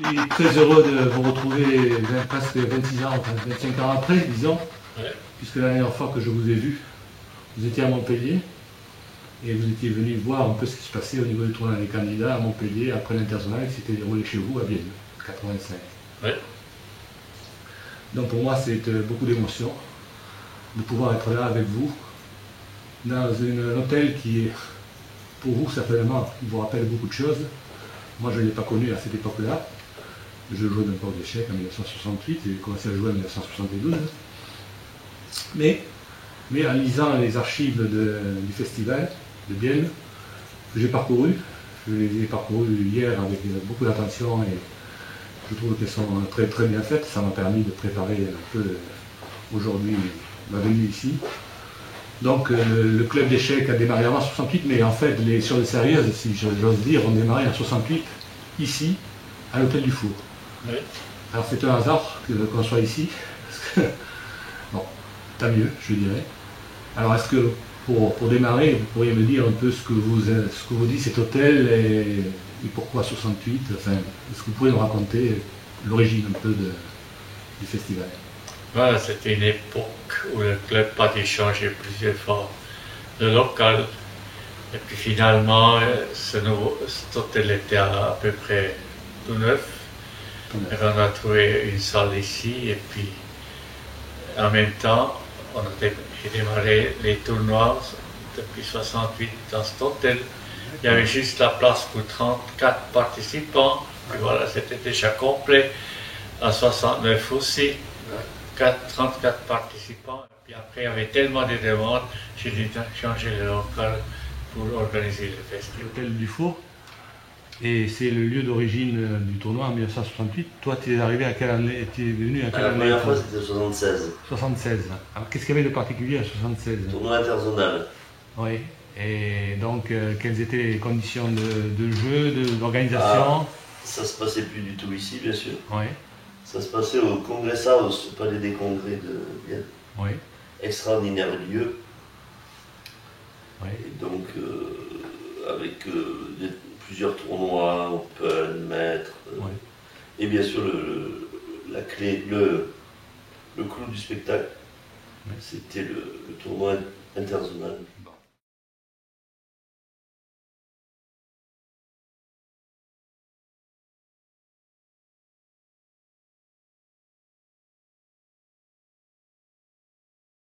suis très heureux de vous retrouver presque 26 ans, enfin 25 ans après, disons, puisque la dernière fois que je vous ai vu, vous étiez à Montpellier et vous étiez venu voir un peu ce qui se passait au niveau du tournoi des candidats à Montpellier après l'international qui s'était déroulé chez vous à Vienne, 85. Ouais. Donc pour moi, c'est beaucoup d'émotion de pouvoir être là avec vous dans un hôtel qui est, pour vous, certainement, il vous rappelle beaucoup de choses. Moi, je ne l'ai pas connu à cette époque-là. Je jouais d'un port d'échecs en 1968 et j'ai commencé à jouer en 1972. Mais en lisant les archives du festival de Bienne, que j'ai parcouru, je les ai parcourues hier avec beaucoup d'attention et je trouve qu'elles sont très très bien faites. Ça m'a permis de préparer un peu aujourd'hui ma venue ici. Donc le club d'échecs a démarré avant 68, mais en fait, sur le sérieux, si j'ose dire, on démarrait en 68, ici, à l'hôtel du Four. Oui. Alors c'est un hasard qu'on soit ici, parce que, bon, tant mieux, je dirais. Alors est-ce que, pour démarrer, vous pourriez me dire un peu ce que vous dit cet hôtel et pourquoi 68, enfin, est-ce que vous pouvez nous raconter l'origine un peu du festival? Voilà, c'était une époque où le club a dû changer plusieurs fois de local. Et puis finalement, cet hôtel était à peu près tout neuf. Et on a trouvé une salle ici et puis en même temps, on a démarré les tournois depuis 68 dans cet hôtel. Il y avait juste la place pour 34 participants. Puis voilà, c'était déjà complet. En 69 aussi. 34 participants. Et puis après, il y avait tellement de demandes, j'ai dû changer le local pour organiser le festival. L'hôtel du Four, et c'est le lieu d'origine du tournoi en 1968. Toi, tu es arrivé à quelle année? Tu es venu à quelle année? La première fois, c'était 76. 76. Alors, qu'est-ce qu'il y avait de particulier à 76? Tournoi interzonal. Oui. Et donc, quelles étaient les conditions de jeu, d'organisation? Ça se passait plus du tout ici, bien sûr. Oui. Ça se passait au Congress House, au Palais des Congrès de Vienne. Oui. Extraordinaire lieu. Oui. Et donc, avec plusieurs tournois, open, maître. Oui. Et bien sûr, la clé, le clou du spectacle, Oui. c'était le tournoi interzonal.